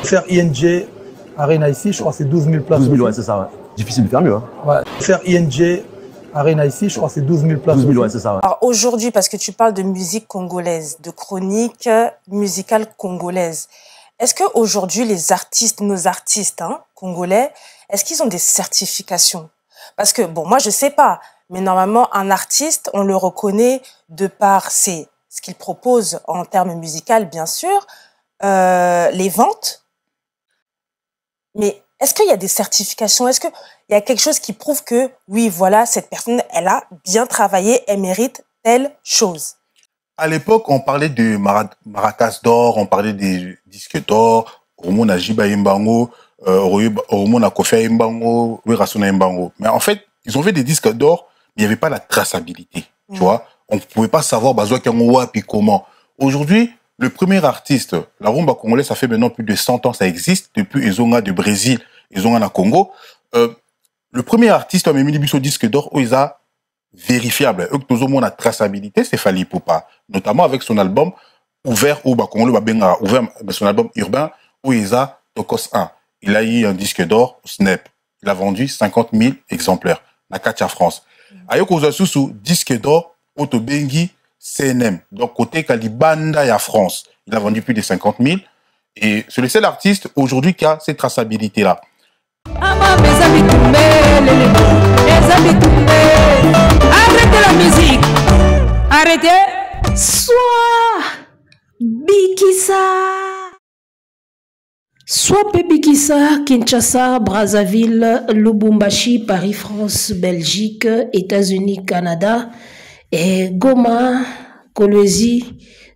Faire ING Arena ici, je crois que c'est 12 000 places. 12 000, ouais, c'est ça. Ouais. Difficile de faire mieux. Hein. Ouais. Faire ING Arena ici, je crois que c'est 12 000 places. 12 000, ouais, c'est ça. Ouais. Alors aujourd'hui, parce que tu parles de musique congolaise, de chronique musicale congolaise, est-ce qu'aujourd'hui, les artistes, nos artistes congolais, est-ce qu'ils ont des certifications? Parce que, bon, moi, je sais pas, mais normalement, un artiste, on le reconnaît de par ce qu'il propose en termes musicaux, bien sûr, les ventes. Mais est-ce qu'il y a des certifications? Est-ce qu'il y a quelque chose qui prouve que, oui, voilà, cette personne, elle a bien travaillé, elle mérite telle chose? À l'époque, on parlait de maracas d'or, on parlait des disques d'or, Romon a Jiba Imbango, Romon a Kofi Imbango, Werasuna Imbango. Mais en fait, ils ont fait des disques d'or, mais il n'y avait pas la traçabilité. Tu vois, on ne pouvait pas savoir Bazoua Kangoua puis comment. Aujourd'hui, le premier artiste, la rumba congolaise, ça fait maintenant plus de 100 ans, ça existe, depuis Ezonga de Brésil, Ezonga na Congo. Le premier artiste, Memili Bisso disque d'or, où il a vérifiable. Eux, tous au monde, la traçabilité, c'est Fally Ipupa. Notamment avec son album ouvert, ouvert son album urbain, où il a Tokos 1. Il a eu un disque d'or, Snap. Il a vendu 50 000 exemplaires. Na Katia France. Ayoko Zasusu, disque d'or, Otobengi, CNM. Donc, côté Kalibanda, il y a France. Il a vendu plus de 50 000. Et c'est le seul artiste aujourd'hui qui a cette traçabilité-là. Arrêtez la musique. Arrêtez. Soit Bikissa. Soit Bikissa, Kinshasa, Brazzaville, Lubumbashi, Paris, France, Belgique, États-Unis, Canada, et Goma, Kolwezi,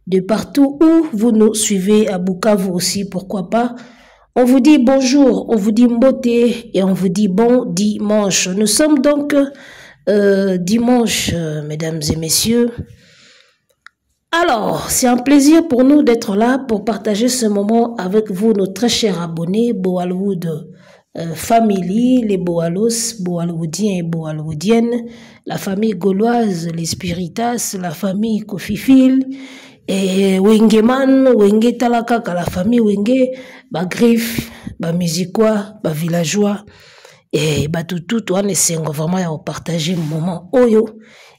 de partout où vous nous suivez, à Bukavu aussi, pourquoi pas. On vous dit bonjour, on vous dit mboté et on vous dit bon dimanche. Nous sommes donc dimanche, mesdames et messieurs. Alors, c'est un plaisir pour nous d'être là pour partager ce moment avec vous, nos très chers abonnés, Boalwood Family, les Boalos, Boalwoodiens et Boalwoodiennes, la famille gauloise, les Spiritas, la famille Kofifil, et Wengeman, Wenge Talakaka, la famille Wenge, ba Griffe, ba Musicois, ba Villageois, et ba tout, on essaie vraiment de partager le moment oyo,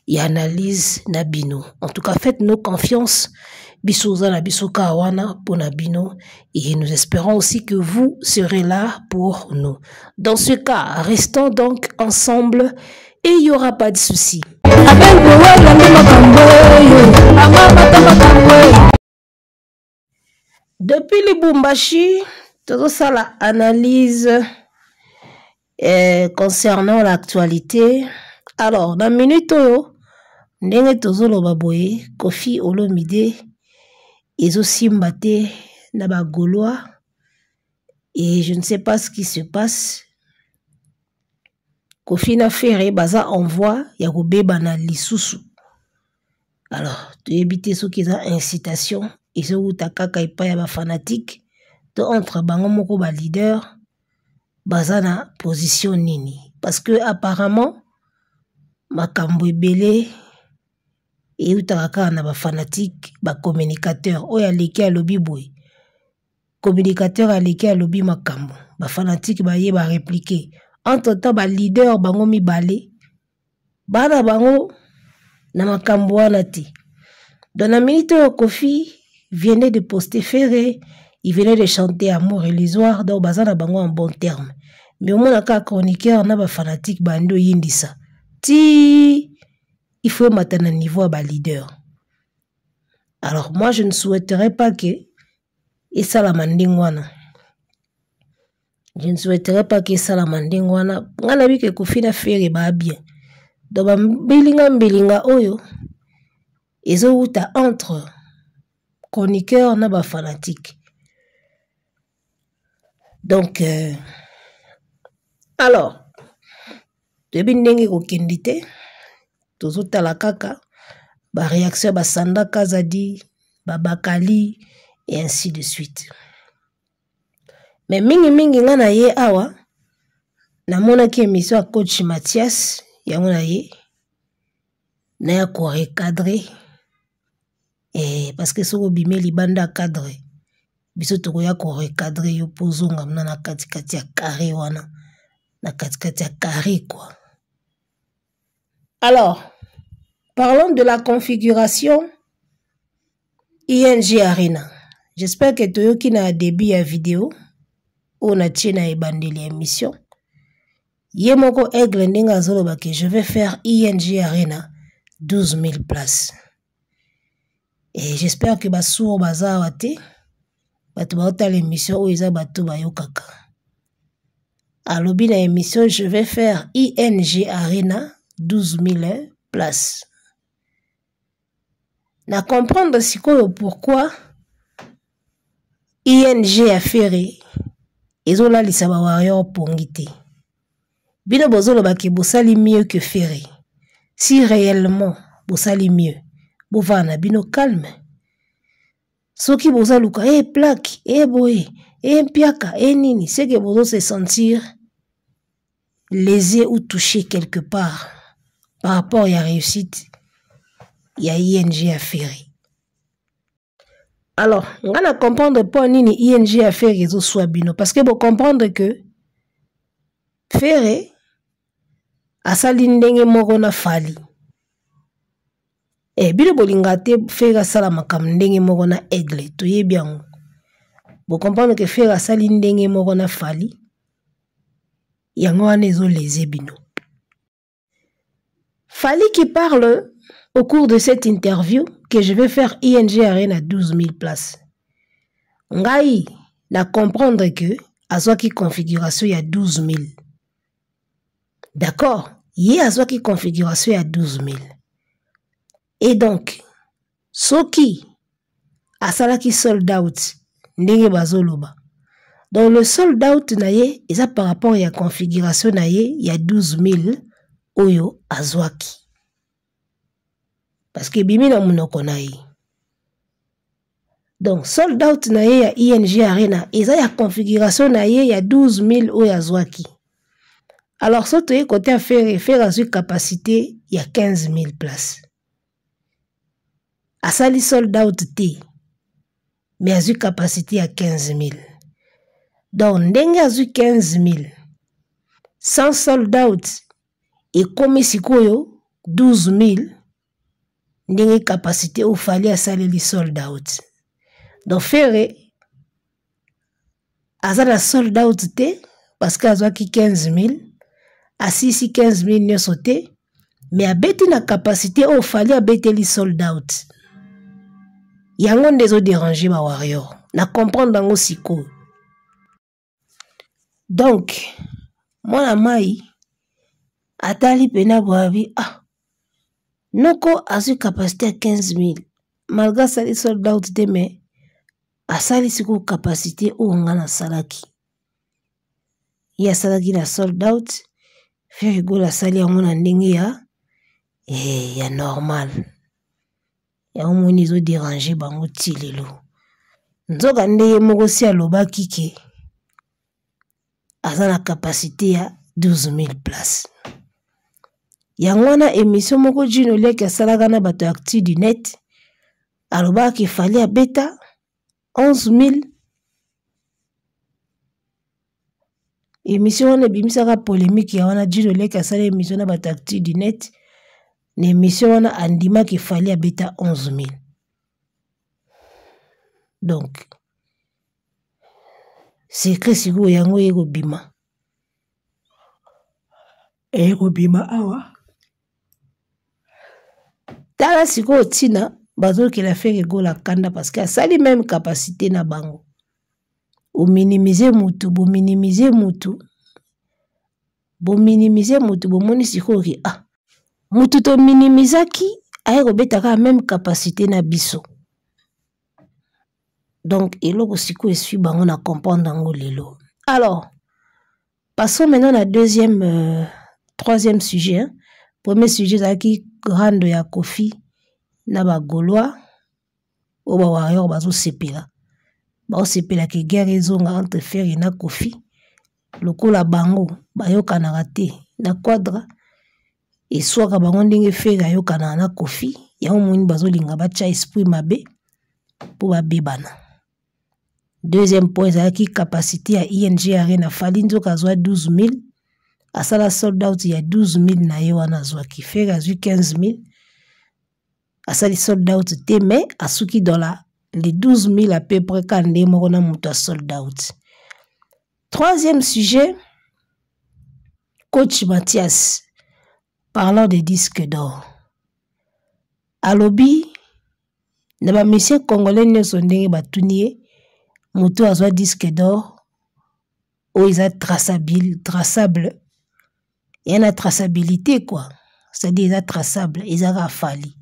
et analyse Nabino. En tout cas, faites-nous confiance, Bisouza na Bisoka Awana pour Nabino, et nous espérons aussi que vous serez là pour nous. Dans ce cas, restons donc ensemble et il n'y aura pas de soucis. Depuis le Bumbashi, tout ça la analyse concernant l'actualité. Alors, dans minute ndenge tozolo baboye Kofi Olomide ezosimbate na ba Gaulois et je ne sais pas ce qui se passe. Kofi na ferré baza envoi ya kobeba na lisusu. Alors, tu évites ce qui est incitation et ce où ta kaka ipa ya ba fanatique to entre bango moko ba leader baza na position nini parce que apparemment makambo ebele et utakaka na ba fanatique ba communicateur oya leki alobi boy communicateur aleki alobi makambo ba fanatique ba ye ba répliquer entre temps ba leader bango mibale bana bango na makambo wana te. Dans la minute où Kofi venait de poster Ferré, il venait de chanter Amour illusoire, donc bazana bango en bon terme. Mais au moins la chroniqueur na ba fanatique bando yindisa. Ti il faut maintenant un niveau à bas leader. Alors moi je ne souhaiterais pas que et ça la mandingwana. Je ne souhaiterais pas que ça la mandingwana. Ngana bi que Kofi na Ferré ba bien. Donc ba mbilinga oyo ezo uta entre chroniqueur na ba fanatique. Donc alors debi ndenge ko kendite tozuta la kaka ba réaction ba Sanda Kazadi ba Bakali et ainsi de suite. Mais mingi ngana ye awa na mona ki émission à coach Mathias yango na ye na ya ko recadrer et parce que soko bimeli banda cadre biso tokoya ko recadrer yo pozonga mna na katikati ya carré wana na katikati ya carré quoi. Alors, parlons de la configuration ING Arena. J'espère que toyoki na début ya vidéo on a tie na ebandeli émission. Ye moko Aigle ndenga azoloba que je vais faire ING Arena 12 000 places. Et j'espère que basour baza wate bato baota l'émission où ils a bato bayokaka. Alobi na émission je vais faire ING Arena 12 000 places. Na comprendre sikoyo pourquoi ING a ferré ezola lisaba warrior pongité. Bino bozolo baki bosali mieux que ferré. Si réellement bosali mieux, bovana bino calme. Soki bozaluka plaque, boye, mpiaka, nini, c'est que bozo se sentir lésé ou touché quelque part par rapport à la réussite. Il y a ING à ferré. Alors, on va comprendre pas nini ING à ferré zo soit bino parce que vous comprendre que ferré asali ndenge moko na fali. Bino bolinga te ferré sala makam ndenge moko na Aigle to yebiango. Vous comprendre que ferré asali ndenge moko na fali. Yango wana ezo lésé bino. Fali qui parle au cours de cette interview que je vais faire ING Arena 12 000 places. Ngai na comprendre que azwaki configuration ya 12 000. D'accord? Yé azwaki configuration ya 12 000. Et donc, soki asalaki sold out ndenge bazoloba. Donc le sold out na ye eza par rapport ya configuration na ye ya 12 000 oyo azwaki. Parce que bimi na munoko na ye. Donc sold out na ye ya ING Arena eza ya configuration na ye ya 12 000 oyo azwaki. Alors soto ye côté à faire azui capacité ya 15 000 places. Asali sold out te. Mais azui capacité ya 15 000. Donc ndenge azui 15 000. Sans sold out et comme sikoyo 12 000. Ndenge capacité ou fallait asali li sold out. Donc ferré azala sold out te parce que azwaki 15 000. Asisi 15 000 nyo sauté. Mais abeti na capacité ou fallait abeti li sold out. Yango ndezo déranger ba warrior. Na comprendre dango siko. Donc, mwana mai atali pena boabi noko azu capacité à 15 000. Malgré ça, les sold out de mais a sali siko capacité ou ngana salaki. Ya salaki na sold out. Faire go la sali yango na ndenge ya normal. Ya omoni zo déranger bango tilelo. Nzoka ndeye moko si aloba kike. Aza na capacité ya 12 000 places. Yangwana émission moko Jino Leke salaka na bato acti du net. Aloba ki fallait beta 11 000. Émission wana bimisaka polémique ya wana Jino Leke sala émission na bato acti du net. Na émission wana andima ki fallait beta 11 000. Donc secret sigo yango yego bima. Ego bima awa. Tala siko tina bazo ki la fait ego la kanda parce que ça li même capacité na bango. Ou minimiser mutu, bo minimiser mutu. Bo minimiser mutu, bo moni siko ki mutu to minimizaki aero betaka même capacité na biso. Donc eloko siko esui bango na comprendre ngo lelo. Alors, passons maintenant à troisième sujet. Hein. Premier sujet c'est qui grande ya Kofi na ba Gaulois o ba warrior bazo sepela. Ba sepela ke guerre ezonga entre Ferré na Kofi. Lokola bango bayoka na raté na quadra et soit ka bango ndenge Ferré ayoka na Kofi ya omoni bazo linga ba cha esprit mabe pour ba bebana. Deuxième point, ezalaki capacité à ING Arena fali nzoka azwa 12 000. Asala sold out il y a 12 000 na ye wana azwaki. Fere azwi 15 000. Asali sold out te, mais asuki dans les 12 000 à peu près quand nde moko na mutu a sold out. Troisième sujet, coach Mathias, parlant des disques d'or. Alobi, na ba monsieur congolais nyonso ndenge batuni ye, mutu azwa disque d'or, ou ils a traçable. Il y a une traçabilité quoi. C'est-à-dire ils a traçable, ils a rafali.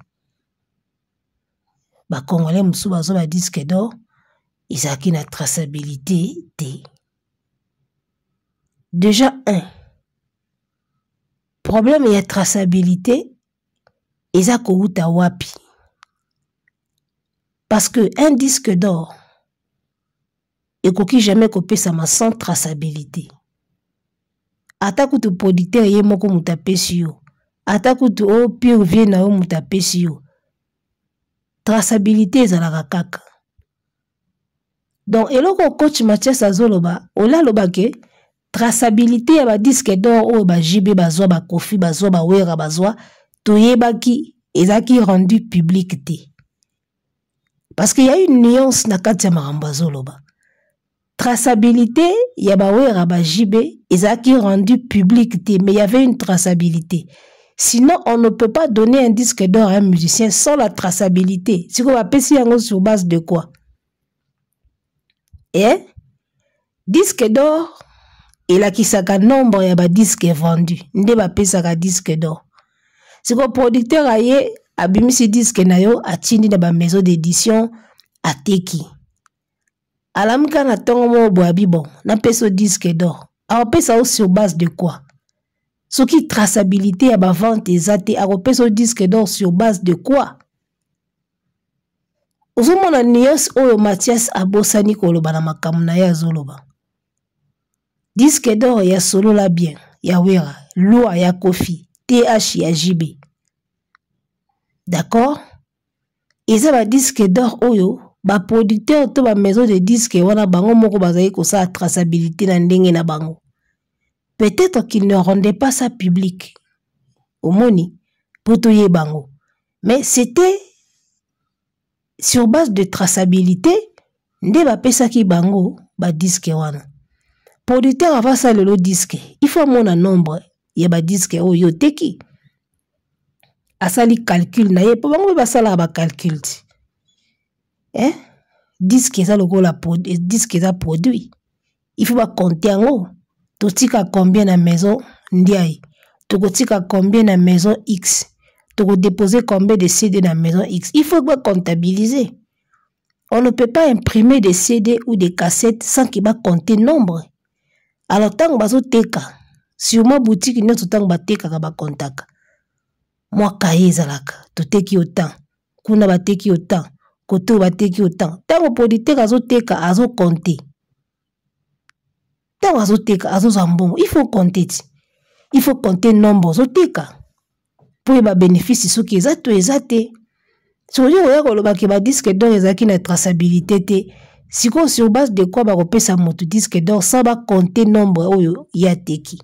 Ba congolais musu bazwa ba disque d'or, ils a qui na traçabilité te. Déjà problème il y a traçabilité, ils a kouta wapi. Parce que un disque d'or, et koki jamais kopé ça sans traçabilité. Ataku tu producteur ye moko mutapesi yo. Ataku tu o pire vie na yo mutapesi yo. Traçabilité ezalaka kaka. Donc eloko coach Mathias azoloba, ola loba ke traçabilité ya ba disque d'or o ba JB bazwa ba Kofi bazwa ba Wera bazwa toyebaki ezaki rendu public te. Parce qu'il y a une nuance na kati ya makambo azoloba. Traçabilité, il y a ba ba JB, ezaki rendu public, mais il y avait une traçabilité. Sinon, on ne peut pas donner un disque d'or à un musicien sans la traçabilité. Si on va passer sur base de quoi? Et disque d'or, il a qui saka nombre ya ba disque vendu. Nde ba pesaka disque d'or. Si on producteur aye abimisi disque na yo atindi na ba maison d'édition ateki. Alamika na tongo mo boabi bon, na peso disque d'or. Alors pesa sur base de quoi? Ce qui traçabilité à ba vente ezate, alors peso disque d'or sur base de quoi? Ozomo na nios oyo Mathias abosani koloba na makamu na ya zoloba. Disque d'or ya solo la bien, ya Wera, loi ya Kofi, TH ya JB. D'accord? Eza ba disque d'or oyo ba producteur to ba maison de disques wana bango moko bazali ko sa traçabilité na ndenge na bango. Peut-être qu'ils ne rendaient pas ça public. Omoni pour toye bango. Mais c'était sur base de traçabilité nde ba pesa ki bango ba disque wana. Producteur ava sa le disque. Il faut mon nombre ya ba disque oyo teki. Asali calcul na ye po bango ba sala ba calcul. Disque ça disque ça produit. Il faut pas compter en haut. Totika combien na maison ndiaye. Tokotika combien na maison X. Toko déposer combien de CD dans maison X. Il faut pas comptabiliser. On ne peut pas imprimer des CD ou des cassettes sans qu'il va compter nombre. Alors tant bazo teka, sur ma boutique nous tant ba teka ka ba kontaka. Moi kaye zalaka, to teki autant. Kuna ba teki autant. Koto bateki autant. Tant au producteur azo teka azo compter. Tant azo teka azo zambon, il faut compter. Il faut compter nombre azo teka. Pour ba bénéfice ce qui exact exacté. Si on ya koloba ke ba disque d'or ezaki na traçabilité te. Siko sur base de quoi ba kopesa moto disque d'or ça va compter nombre oyo ya teki.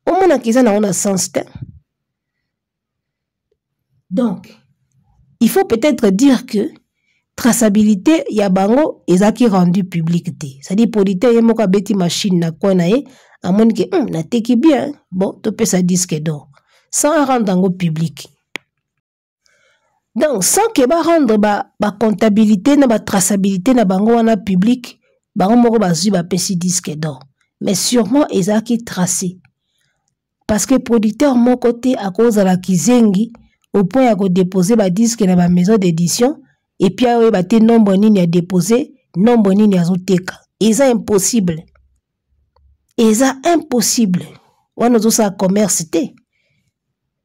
Au mona kiza na on sens te. Donc il faut peut-être dire que traçabilité ya bango ezaki rendu public te. C'est-à-dire producteur ye moko beti machine na kwa na ye amoni ke na teki bien bon to pesa disque d'or sans rendre en public. Donc sans que ba rendre ba comptabilité na ba traçabilité na bango wana public bango moko bazui ba pesi disque d'or. Mais sûrement ezaki tracé. Parce que producteur mon côté à cause de la kizengi au point ya ko déposer ba disque na ba maison d'édition. Et puis, il y a des nombres nini à déposer, nombre nini à zoteka. Et ça impossible. Et ça impossible. On a ça commerce.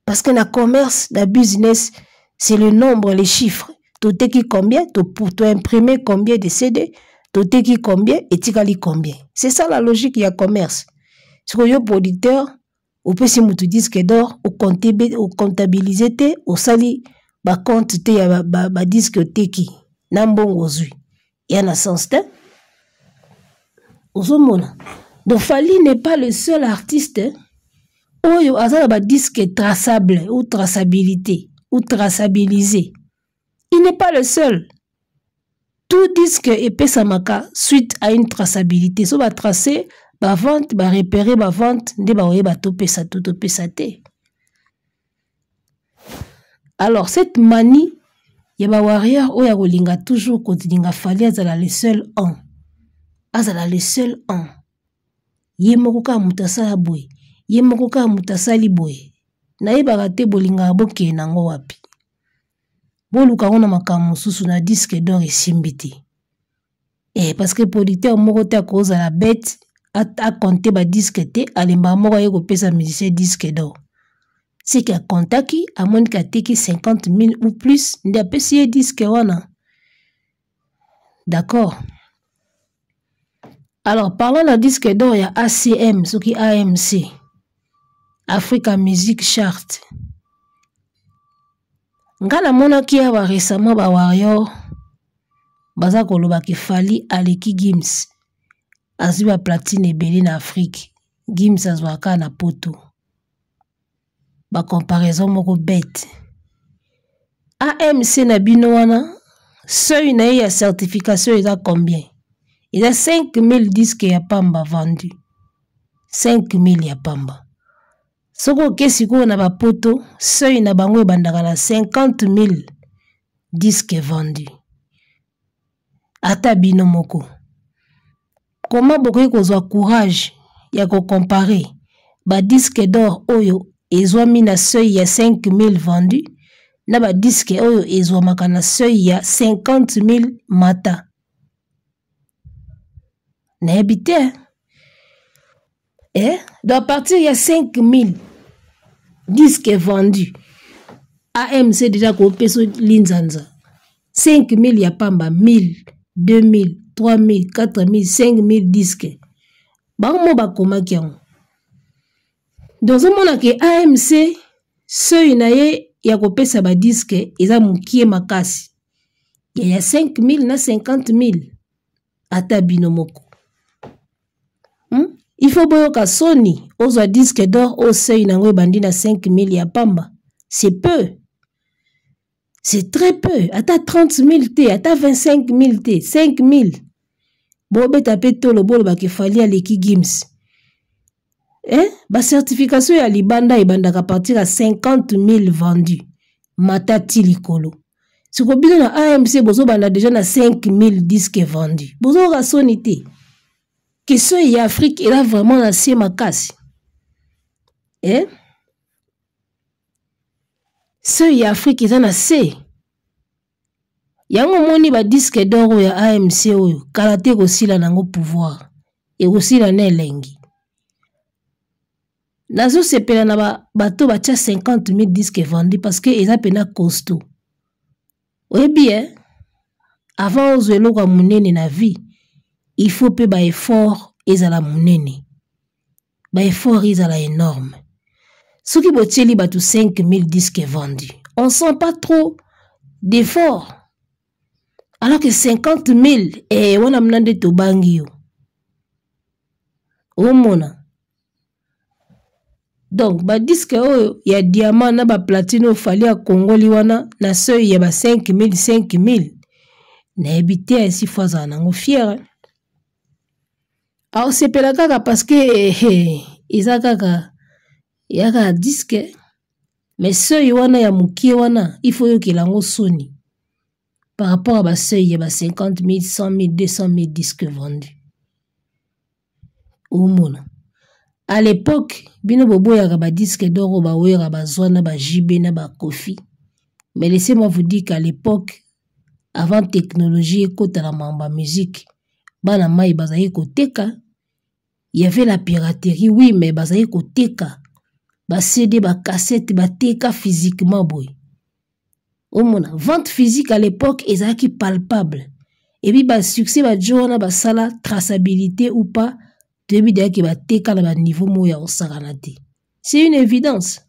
Parce que le commerce, le business, c'est le nombre, les chiffres. Tu teki combien, tu imprimer combien de CD, tu teki combien et tu kali combien. C'est ça la logique du commerce. Si vous êtes producteur, ou peut si vous disque d'or, ou comptabiliser, ou sali, ba compte te ya ba disque teki nambongo zui ya na sens te. Ozomona. Donc Fally n'est pas le seul artiste oyo azala ba disque traçable ou traçabilité ou traçabilisé. Il n'est pas le seul. Tout disque epesamaka suite à une traçabilité. So ba tracer, ba vente, ba repérer, ba vente, nde ba oye ba topesa tout topesa te. Alors cette manie ya ba warrior oya kolinga toujours kolinga Fally azala le seul un. Azala le seul un. Ye moko ka mutasala boy. Ye moko ka mutasali boy. Na yebaka te bolinga boke nango wapi. Boluka ona makambo susu na disque d'or esimbi te. Parce que producteur moko te akoza la bête a compté ba disque te alemba moko ye kopesa musicien disque d'or. C'est qu'il a contaki à moins qu'à teki 50 000 ou plus nde apesi ye disque wana. D'accord. Alors parlons de disque d'or, il y a ACM, ce qui est AMC, Africa Music Chart. Ngana mona ki awa récemment ba warrior baza koloba ki Fally aleki Gims azwi ba platine ebele na Afrique. Gims azwaka na poto. Ba comparaison moko bête. AMC na bino wana seuil na ya certification eza combien? Il y a 5000 disques ya pamba vendus. 5000 ya pamba. Soko kesiko na ba poto, seuil na bango ebandaka na 50 000 disques vendus. Ata bino moko. Comment bokoki kozwa courage ya ko comparer ba disque d'or oyo ezwami na seuil ya 5000 vendus na ba disque oyo ezwamaka na seuil ya 50 000 mata. N'habité. Donc à partir il y a 5000 disques vendus. AMC déjà kopeso linzanza. 5000 ya pamba, 1000, 2000, 3000, 4000, 5000 disques. Bango bakoma kiango. Dans un monde que AMC seuil na ye ya kopesa ba disque eza mukie makasi. Il y a 5000 na 50 000 ata binomoko. Il faut boyoka Sony ozwa disque d'or au seuil nango bandi na 5000 ya pamba. C'est peu. C'est très peu. Ata 30 000 te, ata 25 000 te, 5 000. Bobe tape tolo bolo ba ke Fally aleki Gims. Ba certification ya libanda ebandaka partir à 50 000 vendus. Matati likolo. Si ko bino na AMC bozo banda déjà na 5000 disques vendus. Bozo ka Sony te. Que ce y Afrique il a vraiment lancé ma casse. Ce y Afrique il a lancé. Yango moni ba disque d'or ya AMC oyo karate kosila nango pouvoir et kosila na elengi. Nazo sepela na bato batia 50 000 disques vendus parce que eza pena costaud. Oui bien avant ozwe loka munene na vie. Il faut que ba effort ezala munene. Ba effort ezala énorme. Ce qui botieli batu 5000 disques vendus. On sent pas trop d'effort. Alors que 50 000 wana mnande to bangi yo. Omona. Donc ba disque oyo ya diamant na ba platine Fally a Congoli wana na seuil ya ba 5000. Na ebité ainsi fois nango fier. Alors c'est pela kaka parce que iza kaka yaka disque mais seuil wana ya mukie wana il faut que lango Sony par rapport à ba seuil ya ba 50 000, 100 000, 200 000 disques vendus. Omona. À l'époque, bino bobo yaka ba disque d'or ba wera ba zwana ba JB na ba Kofi. Mais laissez-moi vous dire qu'à l'époque avant technologie ekota la mamba musique bana mai bazali koteka. Il y avait la piraterie, oui, mais bazali koteka. Ba CD, ba cassette, ba teka physiquement boy. Au mona, vente physique à l'époque ezaki palpable. Et puis ba succès ba jona ba sala traçabilité ou pas, debi de ki ba teka na ba niveau moya osakanate. C'est une évidence.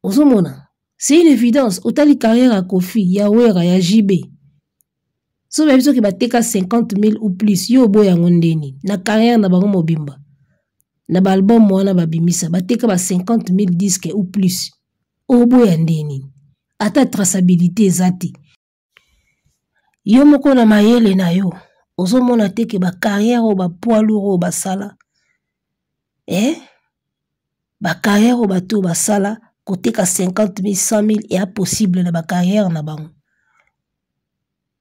Ozomona, c'est une évidence. Otali carrière à Kofi, ya wera, ya JB. So biso ki bateka 50 000 ou plus yo boya ngondeni na carrière na bango mobimba. Na ba album mwana babimisa bateka ba 50 000 disques ou plus. O boya ndeni. Ata traçabilité ezati. Yo moko na mayele na yo. Ozo mona teke ba carrière ou ba poids lourd ou ba sala. Ba carrière ou ba to ba sala côté ka 50 000, 100 000 est impossible na ba carrière na bango.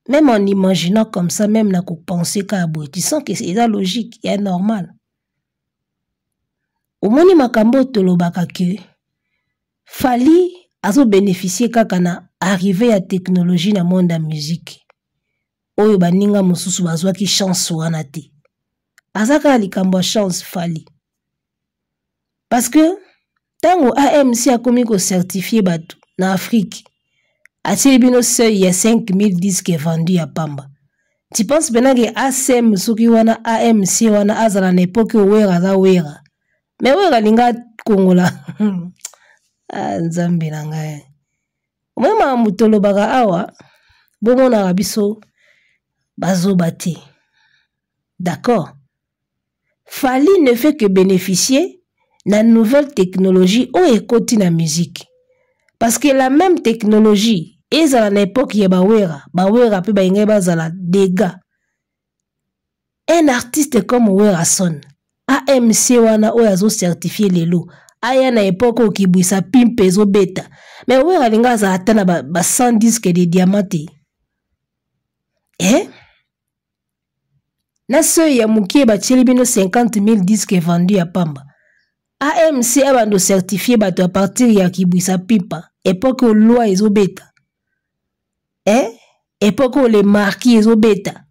Même en imaginant comme ça, même na penser qu'à bout, tu sens que c'est logique, c'est normal. Au moni makambo tolobaka ke Fally azo bénéficier kaka na arrivé à technologie na monde de musique. Oyo baninga mosusu bazwaki chance wana te. Azaka likambo chance Fally. Parce que tango AMC a komi ko certifier batu na Afrique. Atie bino seuil il y a 5000 disques vendus à Pamba. Tu penses bien que ASM soki wana AMC wana azala na époque wera za wera. Mais wera linga kongola. Nzambe na ngai. Mama mutolo baga awa bomona rabiso bazo bati. D'accord. Fally ne fait que bénéficier na nouvelle technologie ou écouter la musique. Parce que la même technologie, et à l'époque, il y a bawera pe bainga bazala dégâts. Un artiste comme Wera Son, AMC wana oyazo certifié les lots. Aya na époque au kibwisa pimpezo beta. Mais Wera linga za atana ba 100 disques de diamantés. Na seuil ya mukie ba bino 50 000 disques vendus à Pamba. AMC abando certifié bato à partir ya kibwisa pipa. Époque où loi est bêta. Époque où les marquis est bêta.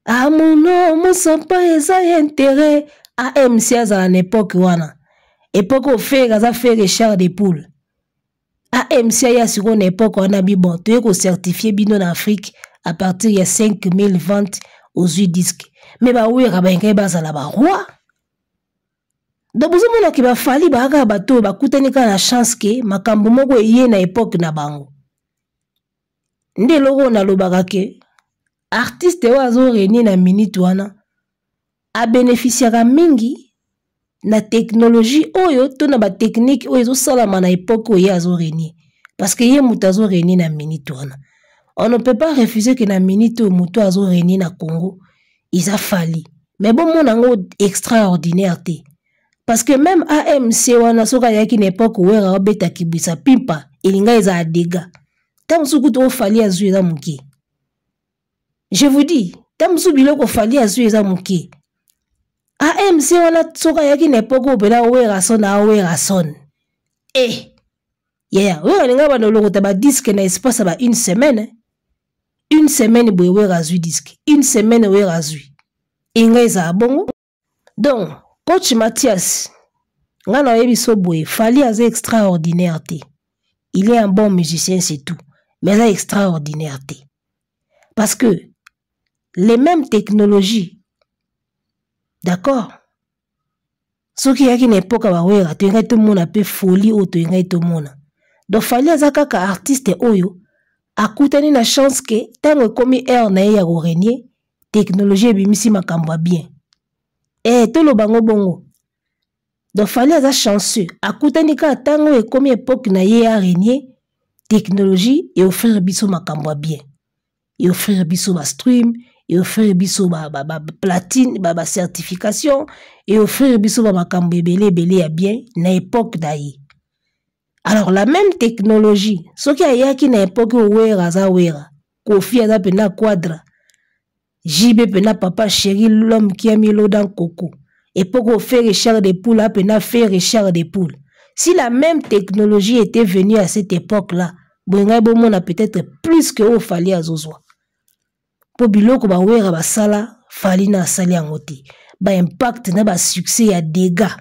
Ah mon nom, mon sympa et ça intérêt. AMC à une époque wana. Époque où fait Richard des poules. AMC a sur une époque où on a bon. Tu es certifié bino en Afrique à partir de 5000 ventes aux 8 disques. Mais bah oui, rabenke bazala ba roi. Donc vous avez ki ba Fally ba aga bato ba kutanika na chance ke makambo moko eye na époque na bango. Nde logo na lobaka ke artiste wa zo reni na minute wana a bénéficiera mingi na technologie oyo to na ba technique oyo zo salama na époque oyo azo reni parce que ye muta zo reni na minute wana. On ne peut pas refuser que na minute oyo muto azo reni na Congo isa Fally. Mais bon mon nango extraordinaire te. Parce que même AMC wana soka yaki na époque wera obeta kibisa pimpa elinga eza adega. Tamsu kuto Fally azu eza muki. Je vous dis, tamsu biloko Fally azu eza muki. AMC wana soka yaki na époque obela wera son. Wera linga ba noloko taba disque na espace ba une semaine. Une semaine boye wera azu disque. Une semaine wera azu. Inga eza abongo. Donc Coach Mathias, Fally est extraordinaire. Il est un bon musicien, c'est tout. Mais il est extraordinaire. Parce que les mêmes technologies, d'accord? Ce qui est une époque, tu as tout le monde a peu folie ou tu as tout le monde. Donc Fally est un artiste oyo a coûté la chance que tant que comme air na ya régner, technologie bimisi makamba bien. Tout le bango bongo. Donc Fally a chanceux. A koutanika tango et comme époque na ye a régné, technologie et offrir biso makambo bien. Et offrir biso ba stream, et offrir biso ba platine, ba certification, et offrir biso ba makambo belé ya bien na époque d'aïe. Alors la même technologie, ce qui a yaki na époque wera za wera, Kofi aza pena quadra. JB pena papa chéri l'homme qui a mis l'eau dans coco. Et pour qu'on fait Richard des poules, pena fait Richard des poules. Si la même technologie était venue à cette époque-là, bon on a peut-être plus que au Fally à Zozwa. Pour biloko ba wera ba sala, Fally na sali angote. Ba impact na ba succès ya dégâts.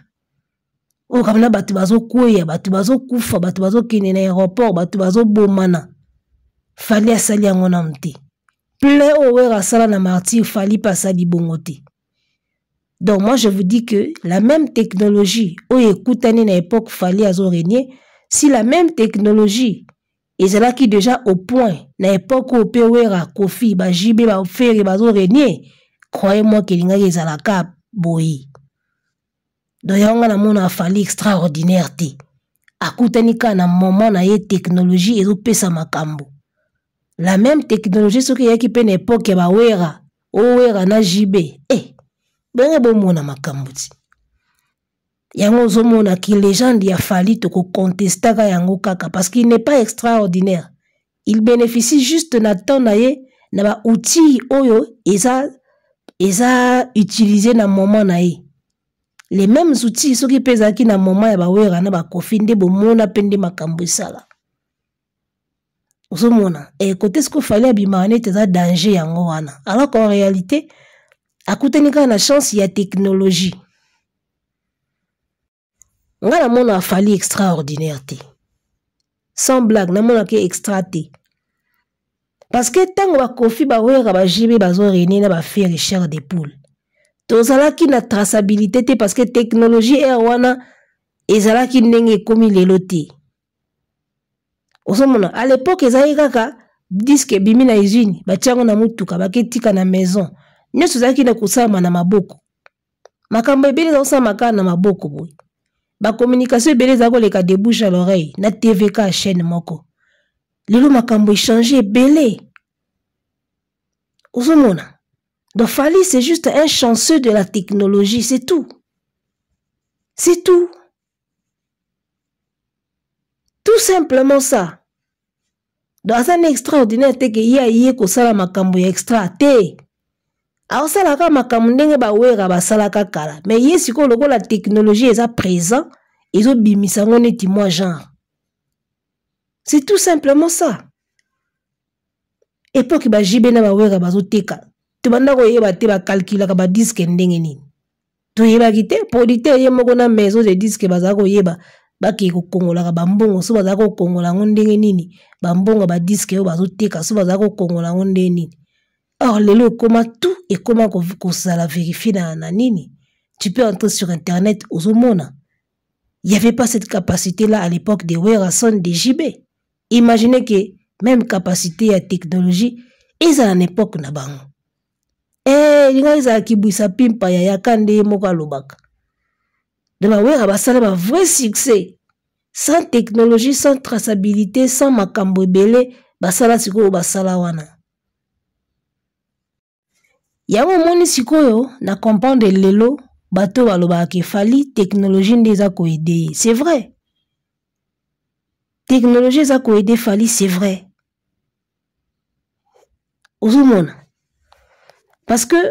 O kamna batu bazo kouya, batu bazo kufa, batu bazo kine na aéroport, batu bazo bomana. Fally a sali angona mte. Plein au sala na martyr Fally passa di bongote. Donc moi je vous dis que la même technologie, ou écoutez à l'époque Fally a régné, si la même technologie ezalaki déjà au point na époque où pewera Kofi ba jibe ba fere ba zo renier croyez-moi que linga ezalaka boyi donc yanga na mona afali extraordinaire te akutani ka na moment na ye technologie ezopesa makambo la même technologie soki yaki pe na époque ya bawera owera na jibe benge bomona makambo ti yango ozomona ki légende ya Fally tokocontestaka yango kaka parce qu'il n'est pas extraordinaire. Il bénéficie juste na temps na ye na ba outils oyo eza utilisé na moment na ye. Les mêmes outils soki pezaki na moment ya bawera na ba Kofi nde bomona pende makambo esala. Ozomona côté ce ko Fally abima ne teza danger yango wana. Alors qu'en réalité akutani ka na chance ya technologie. Nga na mona Fally extraordinaire te. Sans blague, na mona ke extra te. Parce que tango ba Kofi ba wera ba jibe ba zo reni na ba faire chair de poule. Tozalaki na traçabilité te parce que technologie wana ezalaki ndenge komi lelo te. Osomona à l'époque ezali kaka disque bimi na usine ba tiango na mutuka ba ketika na maison. Nyoso zaki na kusama na maboko. Makambo ebele za kusama na maboko boy. Ba communication ebele za koleka de bouche à l'oreille na TVK chaîne moko. Lelo makambo échanger ebele. Osomona. Donc Fally c'est juste un chanceux de la technologie, c'est tout. C'est tout. Tout simplement ça. Dans un extraordinaire te ke yé ko sala makambo ya extra te. Alors ça la makambo ndenge ba wera ba sala kala. Mais yé siko loko la technologie est à présent, ils ont bimisa neti moi genre. C'est tout simplement ça. Époque ba jibe na ba wera ba zo teka. Tu banda ko yeba te ba calcula ka ba disque ndenge nini. To yeba kite producteur ye moko na maison de disque ba za ko yeba ba ki ko kongola ka ba mbongo so ba za ko kongola ndenge nini. Ba mbongo ba disque yo ba zo teka so ba za ko kongola ndenge nini. Or, lelo, comment tout et comment qu'on la vérifie na nini. Tu peux entrer sur Internet aux Omona. Il n'y avait pas cette capacité-là à l'époque des Werason, des JB. Imaginez que même capacité à technologie, ils à l'époque na bango. Les gens qui bouillent sa pimpa ya kande moka lobaka. De la Wera basala ba vrai succès. Sans technologie, sans traçabilité, sans makambo belé, basala siko basala wana. Yango moni sikoyo na comprendre lelo bato baloba ke Fally technologie ndeza ko aider. C'est vrai. Technologie za ko aider Fally, c'est vrai. Ozumona. Parce que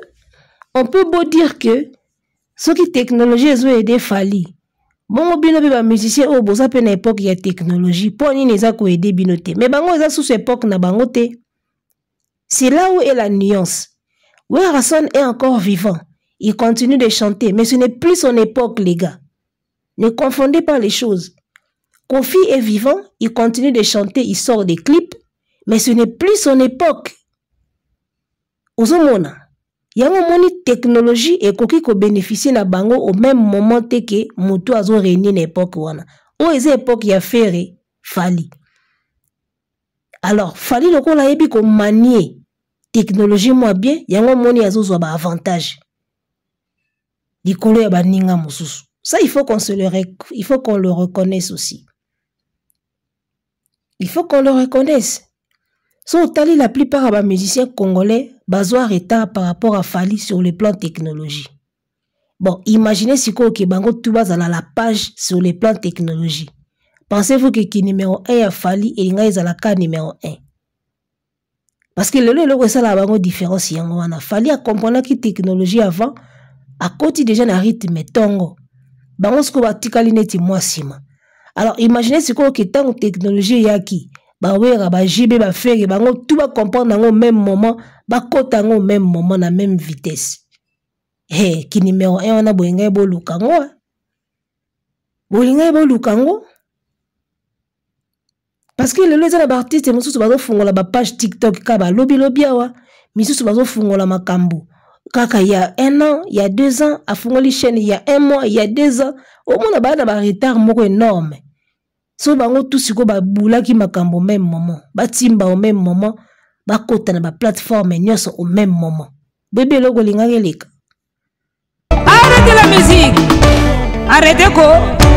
on peut beau dire que ce qui technologie zo aider Fally. Bon bino be ba musicien o boza pe na époque ya technologie po ni neza ko aider bino te. Mais bango eza sous époque na bango te. C'est là où est la nuance. Werason est encore vivant. Il continue de chanter, mais ce n'est plus son époque, les gars. Ne confondez pas les choses. Kofi est vivant, il continue de chanter, il sort des clips, mais ce n'est plus son époque. Ozomona. Yango moni technologie et koki ko bénéficier na bango au même moment que moto azo réunir l'époque wana. O eze époque ya fere Fally. Alors, Fally loko la yebi ko manier technologie moi bien, yango moni azozo ba avantage. Dikolo ya baninga mususu. Ça il faut qu'on le reconnaisse aussi. Il faut qu'on le reconnaisse. So tali la plupart des musiciens congolais bazoa retard par rapport à Fally sur le plan technologie. Bon, imaginez si que bango tout bas à la page sur le plan technologie. Pensez-vous que qui numéro 1 a Fally et l'inga est à la cas numéro 1? Parce que le ça la bango différence yango wana. Fally a comprendre que technologie avant à côté déjà na rythme tongo. Bango sko ba tikali neti mwasima. Alors imaginez si que tant technologie yaki ba wera ba jibe ba faire bango tout va comprendre au même moment, ba kota au même moment na même vitesse. Ki numéro 1 wana boyenga bo lukango. Boyenga bo lukango. Parce que le les artistes mususu bazo fungola ba page TikTok ka ba lobi awa, misusu bazo fungola makambo. Kaka il y a 1 an, il y a 2 ans, a fungoli chaîne il y a 1 mois, il y a 2 ans, au moins na ba retard moko énorme. so bango tout siko babulaki makambo au même moment batimba au même moment bakota na ba plateforme nyonso au même moment bébé loko lingaki leka. Arrêtez la musique, arrêtez quoi.